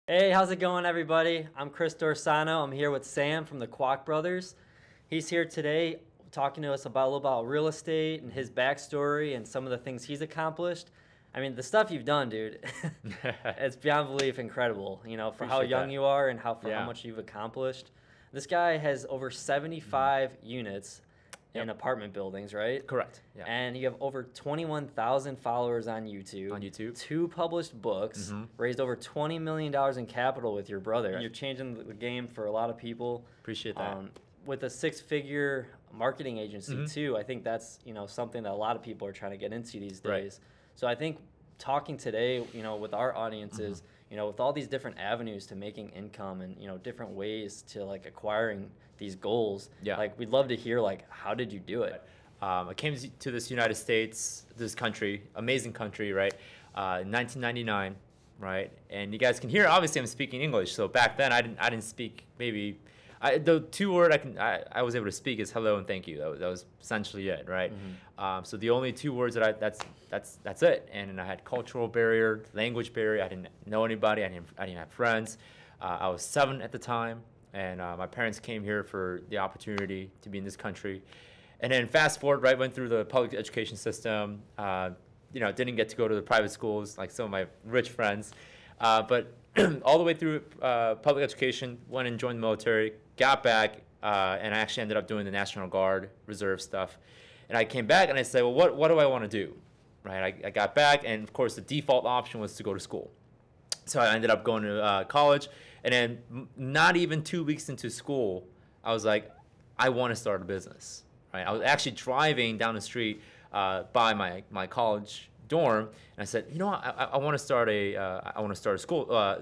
Hey, how's it going, everybody? I'm Chris Dorsano. I'm here with Sam from the Kwak Brothers. He's here today talking to us about a little about real estate and his backstory and some of the things he's accomplished. I mean, the stuff you've done, dude, it's beyond belief incredible, for how Appreciate young that. you are and how Yeah. much you've accomplished. This guy has over 75 units in Yep. apartment buildings, right? Correct. Yeah. And you have over 21,000 followers on YouTube. On YouTube. 2 published books. Mhm. Raised over $20 million in capital with your brother. You're changing the game for a lot of people. Appreciate that. With a 6-figure marketing agency Mhm. too. I think that's something that a lot of people are trying to get into these Right. days. So I think talking today, with our audiences, with all these different avenues to making income and different ways to like acquiring these goals. Yeah. Like we'd love to hear like how did you do it? I came to this United States, this country, amazing country, right? In 1999, right? And you guys can hear, obviously, I'm speaking English. So back then, I didn't speak. Maybe the 2 word I was able to speak is hello and thank you. That was essentially it, right? So the only 2 words that that's it. And I had cultural barrier, language barrier. I didn't know anybody. I didn't have friends. I was 7 at the time, and my parents came here for the opportunity to be in this country. And then fast forward, right, went through the public education system. Didn't get to go to the private schools like some of my rich friends. But all the way through public education, went and joined the military, got back, and I actually ended up doing the National Guard, reserve stuff. And I came back and I said, well, what do I want to do? Right, I got back, and of course the default option was to go to school. So I ended up going to college, and then not even 2 weeks into school, I was like, I want to start a business. Right? I was actually driving down the street by my college dorm, and I said, I want to start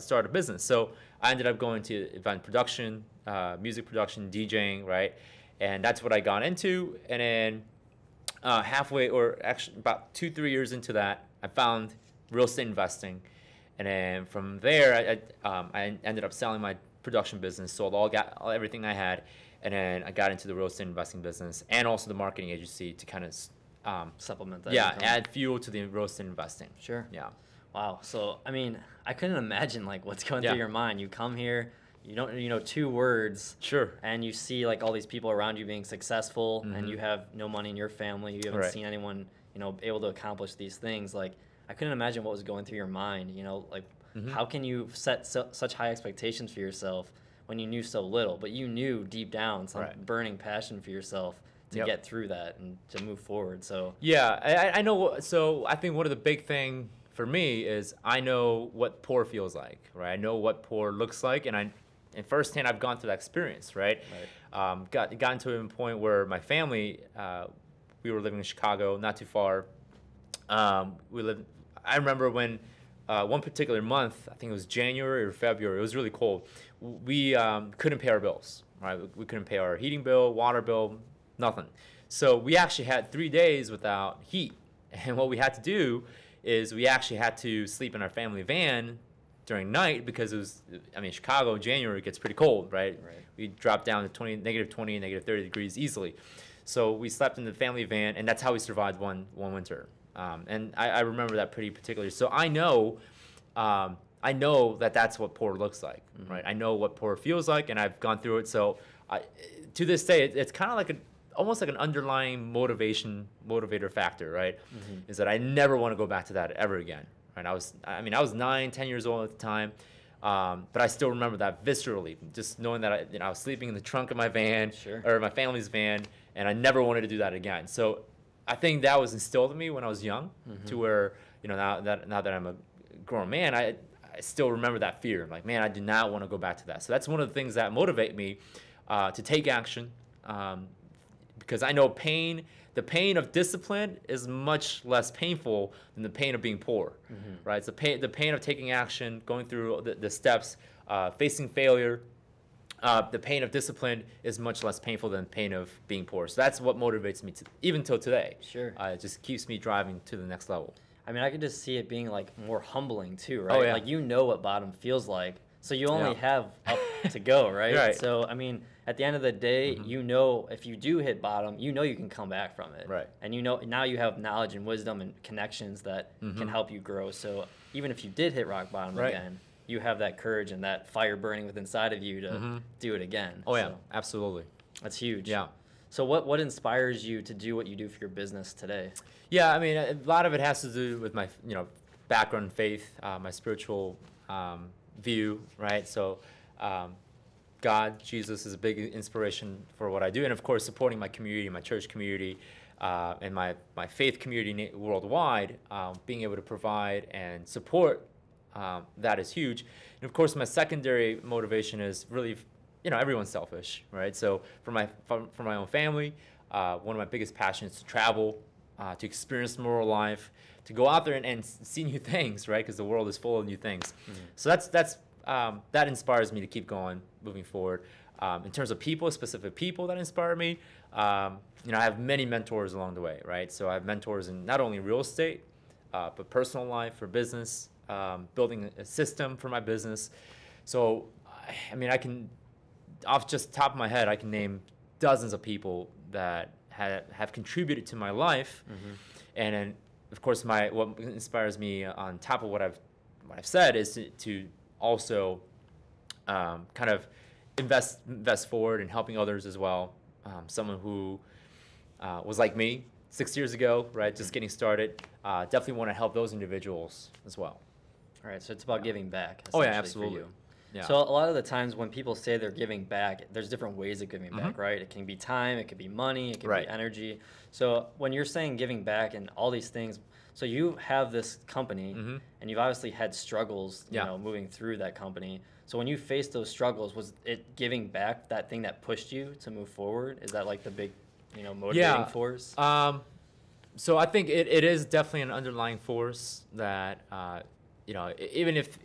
start a business. So I ended up going to event production, music production, DJing, right? And that's what I got into. And then halfway, or actually about 2-3 years into that, I found real estate investing. And then from there, I ended up selling my production business, sold everything I had, and then I got into the real estate investing business and also the marketing agency to kind of Supplement that. yeah, income. add fuel to the real estate investing. Sure. Yeah. Wow. So I mean, I couldn't imagine like what's going Yeah. through your mind. You come here, you don't 2 words, Sure. and you see like all these people around you being successful, and you have no money in your family. You haven't Right. seen anyone able to accomplish these things. Like I couldn't imagine what was going through your mind. Like how can you set such high expectations for yourself when you knew so little, but you knew deep down some Right. burning passion for yourself to Yep. get through that and to move forward. So Yeah, I know. So I think one of the big thing for me is I know what poor feels like, right? I know what poor looks like, and firsthand I've gone through that experience, right? Gotten to a point where my family, we were living in Chicago, not too far. I remember when one particular month, I think it was January or February, it was really cold. We couldn't pay our bills, right? We couldn't pay our heating bill, water bill, nothing. So we actually had 3 days without heat. And what we had to do is we actually had to sleep in our family van during night because Chicago, January, it gets pretty cold, right? Right. We dropped down to -20, -30 degrees easily. So we slept in the family van, and that's how we survived one winter. And I remember that pretty particularly. So I know that that's what poor looks like, right? I know what poor feels like, and I've gone through it. So to this day, it's kind of like almost like an underlying motivator factor, right? Is that I never want to go back to that ever again, right? I was 9, 10 years old at the time, but I still remember that viscerally, just knowing that I was sleeping in the trunk of my van, Sure. or my family's van, and I never wanted to do that again. So I think that was instilled in me when I was young, to where now that I'm a grown man, I still remember that fear. Like, man, I do not want to go back to that. So that's one of the things that motivate me to take action, because I know the pain of discipline is much less painful than the pain of being poor, right? It's the pain of taking action, going through the steps, facing failure. The pain of discipline is much less painful than the pain of being poor. So that's what motivates me even till today. Sure. It just keeps me driving to the next level. I mean, I could just see it being like more humbling too, right? Oh, yeah. Like what bottom feels like, so you only Yeah. have up to go, right? Right. So I mean, at the end of the day, if you do hit bottom, you can come back from it. Right. And now you have knowledge and wisdom and connections that can help you grow. So even if you did hit rock bottom Right. again, you have that courage and that fire burning within inside of you to do it again. Oh yeah, So absolutely. that's huge. Yeah. So what inspires you to do what you do for your business today? Yeah, I mean, a lot of it has to do with my, background in faith, my spiritual view, right? So, God, Jesus is a big inspiration for what I do, and of course, supporting my community, my church community, and my faith community worldwide. Being able to provide and support that is huge. And of course, my secondary motivation is really, everyone's selfish, right? So for my own family, one of my biggest passions is to travel, to experience more life, to go out there and see new things, right? Because the world is full of new things. So that inspires me to keep going, moving forward. In terms of people, specific people that inspire me, I have many mentors along the way, right? So I have mentors in not only real estate, but personal life, for business, building a system for my business. So, I mean, I can, off just the top of my head, I can name dozens of people that have contributed to my life. And then, of course, what inspires me on top of what I've said is to also kind of invest forward in helping others as well. Someone who was like me 6 years ago, right, just getting started, definitely want to help those individuals as well. All right, so it's about giving back. Oh yeah, essentially, absolutely. for you. Yeah. So a lot of the times when people say they're giving back, there's different ways of giving back, right? It can be time, it could be money, it can be energy. So when you're saying giving back and all these things, so you have this company and you've obviously had struggles, you know, moving through that company. So when you faced those struggles, was it giving back that thing that pushed you to move forward? Is that like the big, motivating force? So I think it is definitely an underlying force that, even if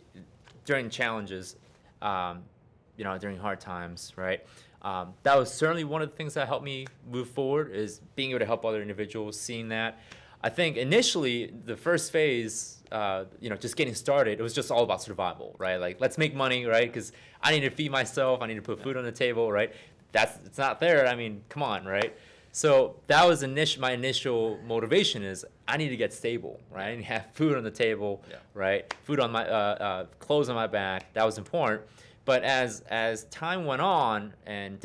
during challenges, during hard times, right? That was certainly one of the things that helped me move forward, is being able to help other individuals, seeing that. I think initially the first phase, just getting started, it was just all about survival, right? Like, let's make money, right? Because I need to feed myself, I need to put food on the table, right? It's not there. I mean, come on, right? So that was my initial motivation, is I need to get stable, right? I need to have food on the table, right? Food on my clothes on my back. That was important. But as time went on and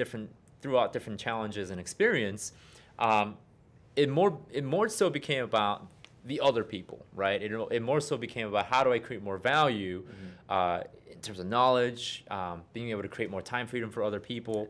throughout different challenges and experience, it more so became about the other people, right? It more so became about how do I create more value in terms of knowledge, being able to create more time freedom for other people,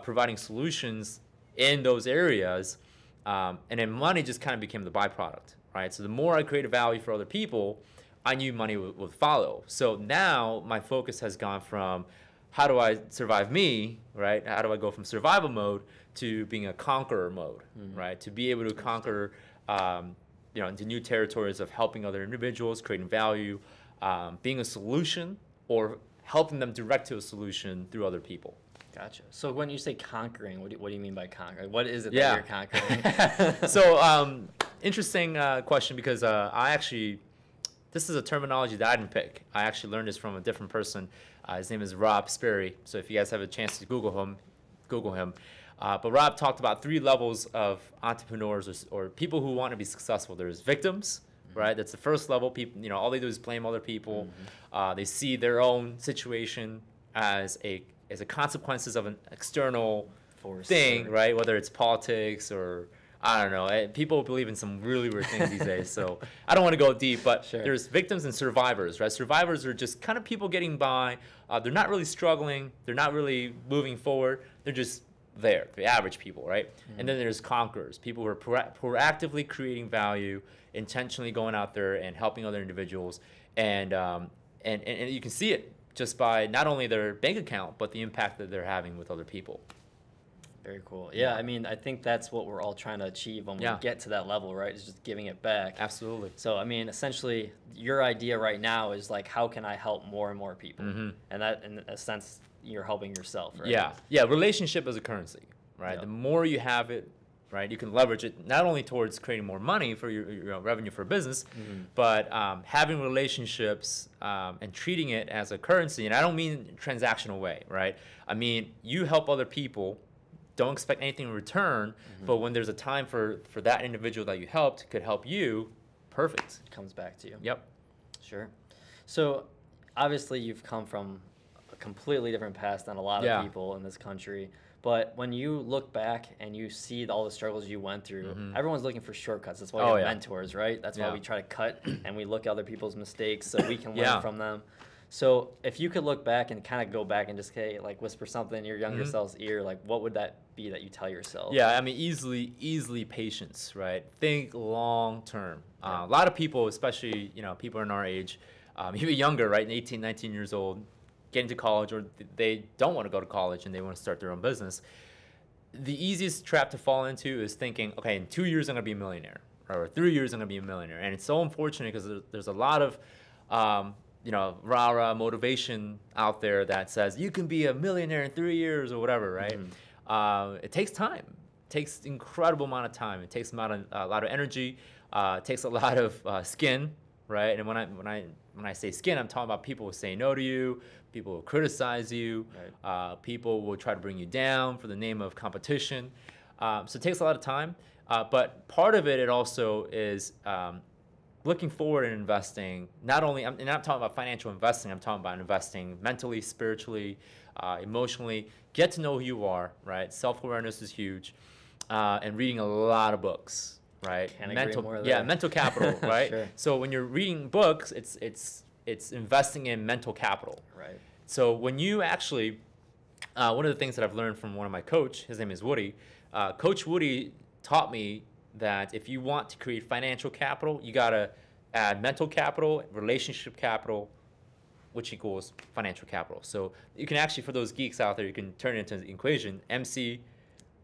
providing solutions in those areas, and then money just kind of became the byproduct, right? So the more I created value for other people, I knew money would follow. So now my focus has gone from how do I survive me, right? How do I go from survival mode to being a conqueror mode, right? To be able to conquer, into new territories of helping other individuals, creating value, being a solution, or helping them direct to a solution through other people. Gotcha. So when you say conquering, what do you mean by conquering? What is it that you're conquering? So interesting question, because this is a terminology that I didn't pick. I actually learned this from a different person. His name is Rob Sperry. So if you guys have a chance to Google him. But Rob talked about 3 levels of entrepreneurs or people who want to be successful. There's victims, right? That's the first level. People, all they do is blame other people. They see their own situation as a consequences of an external thing, right? Whether it's politics or I don't know. People believe in some really weird things these days, so I don't want to go deep. But there's victims and survivors, right? Survivors are just kind of people getting by. They're not really struggling. They're not really moving forward. They're just there, the average people, right? And then there's conquerors, people who are proactively creating value, intentionally going out there and helping other individuals, and you can see it just by not only their bank account, but the impact that they're having with other people. Very cool. Yeah, I mean, I think that's what we're all trying to achieve when we get to that level, right? Is just giving it back. Absolutely. So, I mean, essentially, your idea right now is like, how can I help more and more people? And that, in a sense, you're helping yourself, right? Yeah. Relationship is a currency, right? The more you have it, right, you can leverage it not only towards creating more money for your revenue for business, but having relationships and treating it as a currency. And I don't mean transactional way, right? I mean, you help other people. Don't expect anything in return, but when there's a time for that individual that you helped could help you, perfect. It comes back to you. Yep. Sure. So obviously you've come from a completely different past than a lot of people in this country. But when you look back and you see all the struggles you went through, everyone's looking for shortcuts. That's why we have mentors, right? That's why we try to cut and we look at other people's mistakes so we can learn from them. So if you could look back and kind of go back and just like whisper something in your younger self's ear, like what would that be that you tell yourself? Yeah, I mean, easily patience, right? Think long term. A lot of people, especially, people in our age, even younger, right, 18, 19 years old, get into college, or they don't want to go to college and they want to start their own business. The easiest trap to fall into is thinking, okay, in 2 years I'm going to be a millionaire, or 3 years I'm going to be a millionaire. And it's so unfortunate because there's a lot of, rah-rah motivation out there that says you can be a millionaire in 3 years or whatever, right? It takes time. It takes incredible amount of time. It takes a lot of energy. It takes a lot of skin, right? And when I say skin, I'm talking about people who say no to you, people will criticize you, people will try to bring you down for the name of competition. So it takes a lot of time, but part of it also is looking forward and investing. Not only, and I'm not talking about financial investing, I'm talking about investing mentally, spiritually, emotionally. Get to know who you are, right? Self-awareness is huge, and reading a lot of books, right? Can't agree more there. Mental capital, right? Sure. So when you're reading books, it's investing in mental capital. Right. So when you actually, one of the things that I've learned from one of my coach, his name is Woody, Coach Woody taught me that if you want to create financial capital, you got to add mental capital, relationship capital, which equals financial capital. So you can actually, for those geeks out there, you can turn it into an equation, MC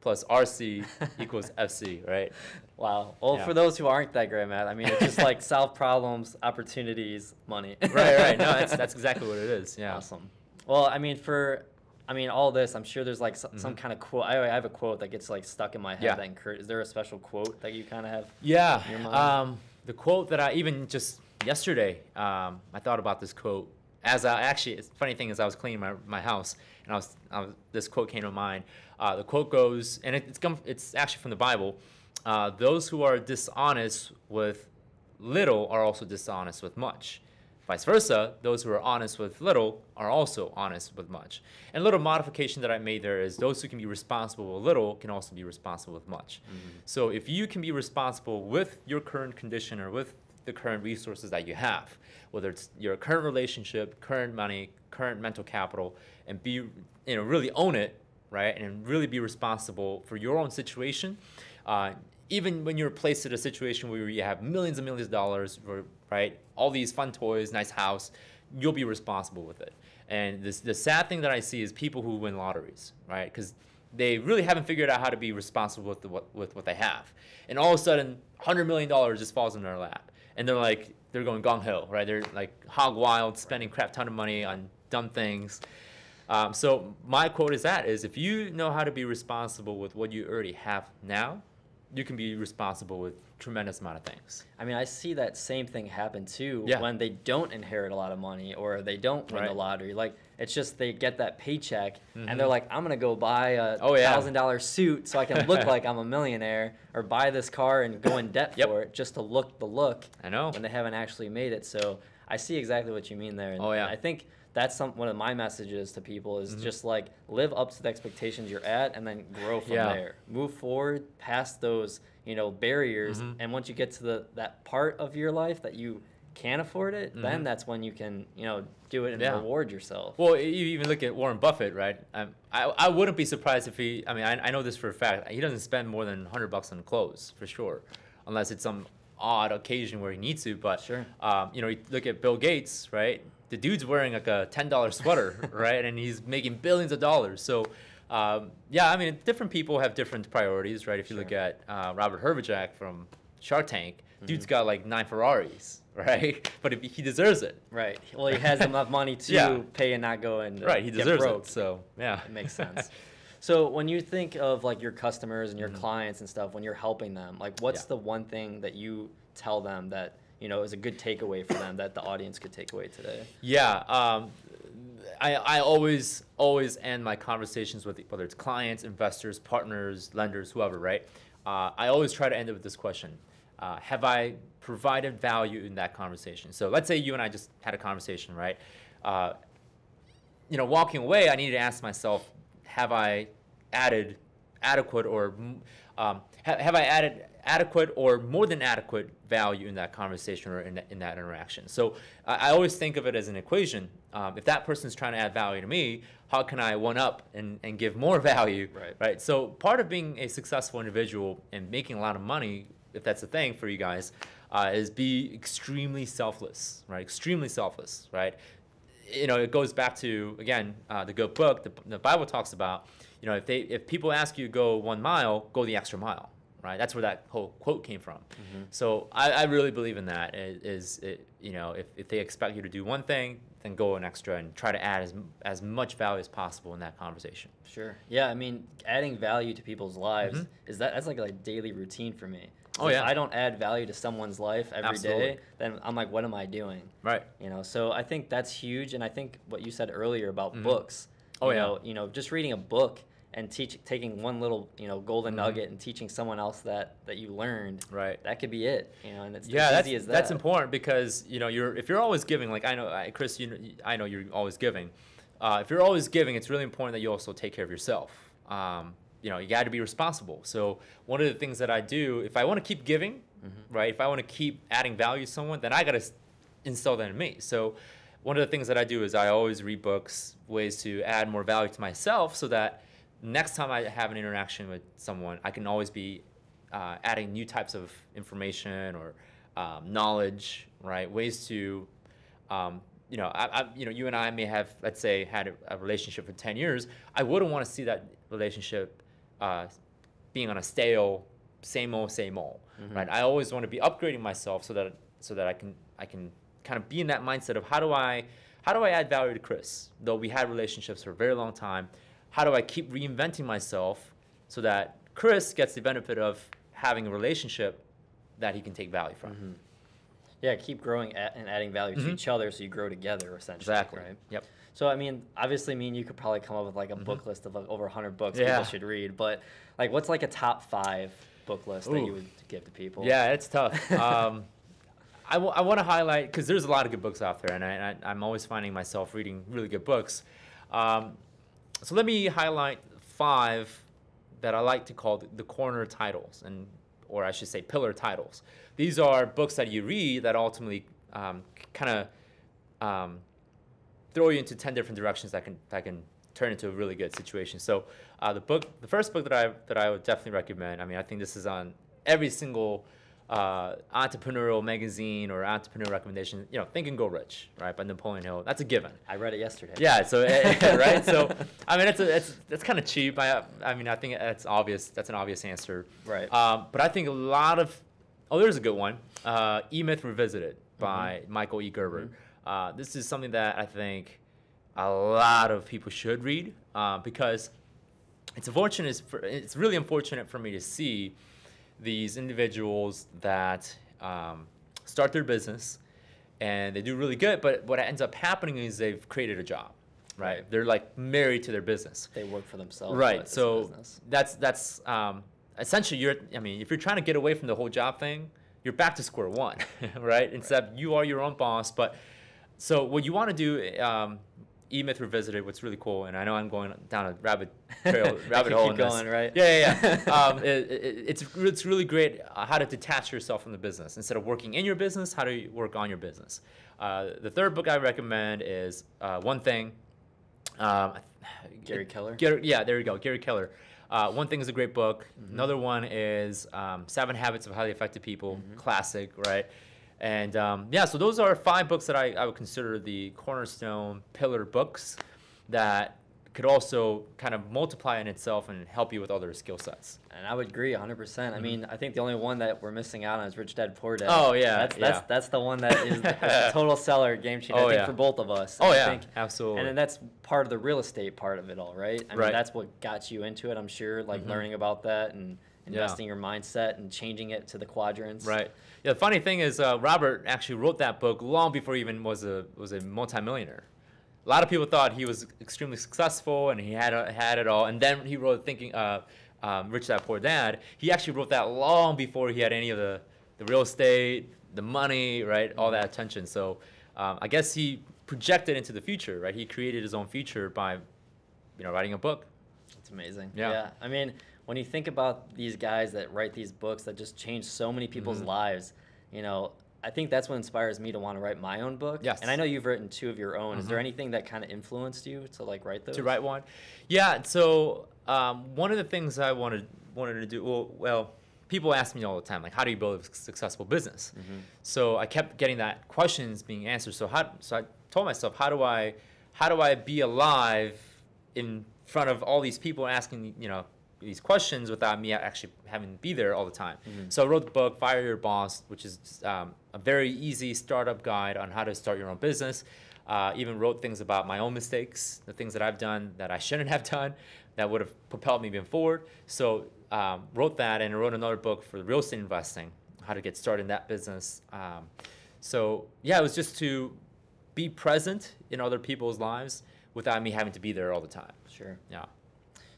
plus RC equals FC, right? Wow. Well, for those who aren't that great at math, I mean, it's just like solve problems, opportunities, money. Right. No, that's exactly what it is. Yeah. Awesome. Well, I mean, all this, I'm sure there's like some kind of quote. I have a quote that gets like stuck in my head. Is there a special quote that you kind of have? Yeah. In your mind? The quote that I even just yesterday, I thought about this quote as funny thing is I was cleaning my house and this quote came to mind. The quote goes, and it's actually from the Bible. Those who are dishonest with little are also dishonest with much. Vice versa, those who are honest with little are also honest with much. And a little modification that I made there is those who can be responsible with little can also be responsible with much. So if you can be responsible with your current condition or with the current resources that you have, whether it's your current relationship, current money, current mental capital, and really own it, right? And really be responsible for your own situation. Even when you're placed in a situation where you have millions and millions of dollars, right? All these fun toys, nice house, you'll be responsible with it. And the sad thing that I see is people who win lotteries, right? Because they really haven't figured out how to be responsible with what they have. And all of a sudden, $100 million just falls in their lap. And they're going gung-ho, right? They're like hog wild, spending crap ton of money on dumb things. So my quote is if you know how to be responsible with what you already have now, you can be responsible with tremendous amount of things. I mean, I see that same thing happen too when they don't inherit a lot of money or they don't win the lottery. Like, it's just they get that paycheck and they're like, I'm going to go buy a $1,000 suit so I can look like I'm a millionaire, or buy this car and go in debt for it just to look the look. I know. When they haven't actually made it. So I see exactly what you mean there. And I think that's one of my messages to people is just like live up to the expectations you're at and then grow from there. Move forward past those, barriers. And once you get to that part of your life that you can afford it, then that's when you can, do it and reward yourself. Well, you even look at Warren Buffett, right? I wouldn't be surprised if I know this for a fact. He doesn't spend more than $100 on clothes for sure, unless it's some odd occasion where he needs to. But you look at Bill Gates, right? The dude's wearing like a $10 sweater, right? And he's making billions of dollars. So, different people have different priorities, right? If you look at Robert Herjavec from Shark Tank, dude's got like 9 Ferraris, right? But he deserves it. Right. Well, he has enough money to pay and not go and he deserves broke. It. So, yeah. It makes sense. So when you think of like your customers and your clients and stuff, when you're helping them, like what's the one thing that you tell them that is a good takeaway for them that the audience could take away today? Yeah, I always end my conversations with whether it's clients, investors, partners, lenders, whoever, right? I always try to end it with this question: have I provided value in that conversation? So let's say you and I just had a conversation, right? walking away, I needed to ask myself, have I added adequate or have I added adequate or more than adequate value in that conversation or in that interaction? So I always think of it as an equation. If that person's trying to add value to me, how can I one up and give more value? Right. So part of being a successful individual and making a lot of money, if that's a thing for you guys, is be extremely selfless, right? Extremely selfless, right? It goes back to, again, the good book, the Bible talks about, if people ask you to go 1 mile, go the extra mile, right? That's where that whole quote came from. So I really believe in that. If they expect you to do one thing, then go an extra and try to add as much value as possible in that conversation. Sure. Yeah, I mean, adding value to people's lives, that's like a daily routine for me. Oh, yeah. If I don't add value to someone's life every day, then I'm like, what am I doing? Right. So I think that's huge, and I think what you said earlier about books. Just reading a book and taking one little golden nugget and teaching someone else that you learned. Right. That could be it. And it's as easy as that. That's important because if you're always giving, like I know Chris, I know you're always giving. If you're always giving, it's really important that you also take care of yourself. You got to be responsible. So one of the things that I do, if I want to keep giving, right, if I want to keep adding value to someone, then I got to instill that in me. So one of the things that I do is I always read books, ways to add more value to myself so that next time I have an interaction with someone, I can always be adding new types of information or knowledge, right, ways to you and I may have, let's say, had a relationship for 10 years. I wouldn't want to see that relationship being on a stale, same old, right? I always want to be upgrading myself so that I can kind of be in that mindset of how do I add value to Chris? Though we had relationships for a very long time, how do I keep reinventing myself so that Chris gets the benefit of having a relationship that he can take value from? Yeah, keep growing and adding value to each other so you grow together, essentially. Exactly. Right? Yep. So, I mean, obviously, you could probably come up with like a book list of like over 100 books people should read. But like, what's like a top 5 book list that you would give to people? Yeah, it's tough. I want to highlight, because there's a lot of good books out there, and I'm always finding myself reading really good books. So let me highlight 5 that I like to call the corner titles, or I should say pillar titles. These are books that you read that ultimately kind of throw you into 10 different directions that can turn into a really good situation. So the first book that I would definitely recommend, I think this is on every single entrepreneurial magazine or entrepreneur recommendation, Think and Go Rich, right, by Napoleon Hill. That's a given. I read it yesterday. Yeah, so right, so it's kind of cheap. I think that's obvious. That's an obvious answer. Right. But I think a lot of there's a good one. E-Myth Revisited by Michael E. Gerber. This is something that I think a lot of people should read because it's really unfortunate for me to see these individuals that start their business and they do really good, but what ends up happening is they've created a job, right? They're like married to their business. They work for themselves. Right. So that's essentially if you're trying to get away from the whole job thing, you're back to square one, right? Instead, you are your own boss. But so what you want to do, E-Myth Revisited, what's really cool, and I know I'm going down a rabbit hole in this. Going, right? Yeah. It's really great how to detach yourself from the business. Instead of working in your business, how do you work on your business? The third book I recommend is One Thing. Gary Keller? Yeah, there you go, Gary Keller. One Thing is a great book. Another one is 7 Habits of Highly Effective People, classic, right? And so those are 5 books that I would consider the cornerstone pillar books that could also kind of multiply in itself and help you with other skill sets. And I would agree 100%. I mean, I think the only one that we're missing out on is Rich Dad Poor Dad. Oh, yeah. That's the one that is the total seller, game changer, I think, for both of us. Absolutely. And then that's part of the real estate part of it all, right? I mean, that's what got you into it, I'm sure, like learning about that and investing your mindset and changing it to the quadrants. Right. Yeah, the funny thing is Robert actually wrote that book long before he even was a multimillionaire. A lot of people thought he was extremely successful and he had it all, and then he wrote Rich Dad Poor Dad. He actually wrote that long before he had any of the real estate, the money, right, all that attention. So I guess he projected into the future, right? He created his own future by, writing a book. It's amazing. Yeah. I mean, when you think about these guys that write these books that just change so many people's lives, I think that's what inspires me to want to write my own book. Yes. And I know you've written 2 of your own. Is there anything that kind of influenced you to like write those? To write one? Yeah. So one of the things I wanted to do, well, people ask me all the time, like, how do you build a successful business? So I kept getting that questions being answered. So I told myself, how do I be alive in front of all these people asking, these questions without me actually having to be there all the time? So I wrote the book, Fire Your Boss, which is a very easy startup guide on how to start your own business. Even wrote things about my own mistakes, the things that I've done that I shouldn't have done that would have propelled me moving forward. So wrote that, and I wrote another book for real estate investing, how to get started in that business. So yeah, it was just to be present in other people's lives without me having to be there all the time. Sure. Yeah.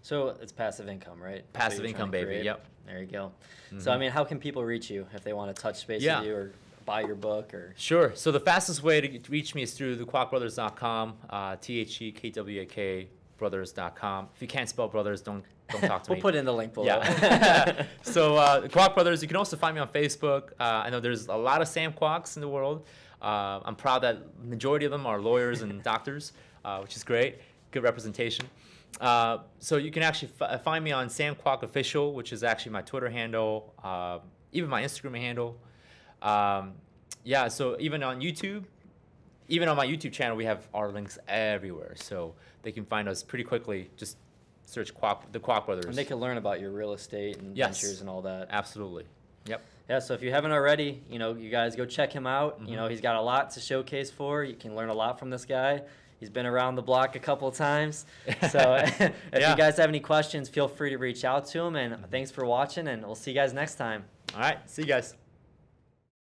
So it's passive income, right? That's what Passive you're income, trying to baby. create. Yep. There you go. So, I mean, how can people reach you if they want to touch base Yeah. with you or buy your book? Or Sure. So the fastest way to reach me is through the QuakBrothers.com, TheKWAK brothers.com. If you can't spell brothers, don't talk to me. We'll put in the link below. Yeah. So the Kwak Brothers, you can also find me on Facebook. I know there's a lot of Sam Kwaks in the world. I'm proud that majority of them are lawyers and doctors, which is great. Good representation. So you can actually find me on Sam Kwak Official, which is actually my Twitter handle, even my Instagram handle. Yeah, so even on YouTube, even on my YouTube channel, we have our links everywhere. So they can find us pretty quickly. Just search the Kwak Brothers. And they can learn about your real estate and Yes. ventures and all that. Absolutely. Yep. Yeah, so if you haven't already, you guys go check him out. He's got a lot to showcase for. You can learn a lot from this guy. He's been around the block a couple of times. So if Yeah. you guys have any questions, feel free to reach out to him. And thanks for watching, and we'll see you guys next time. All right. See you guys.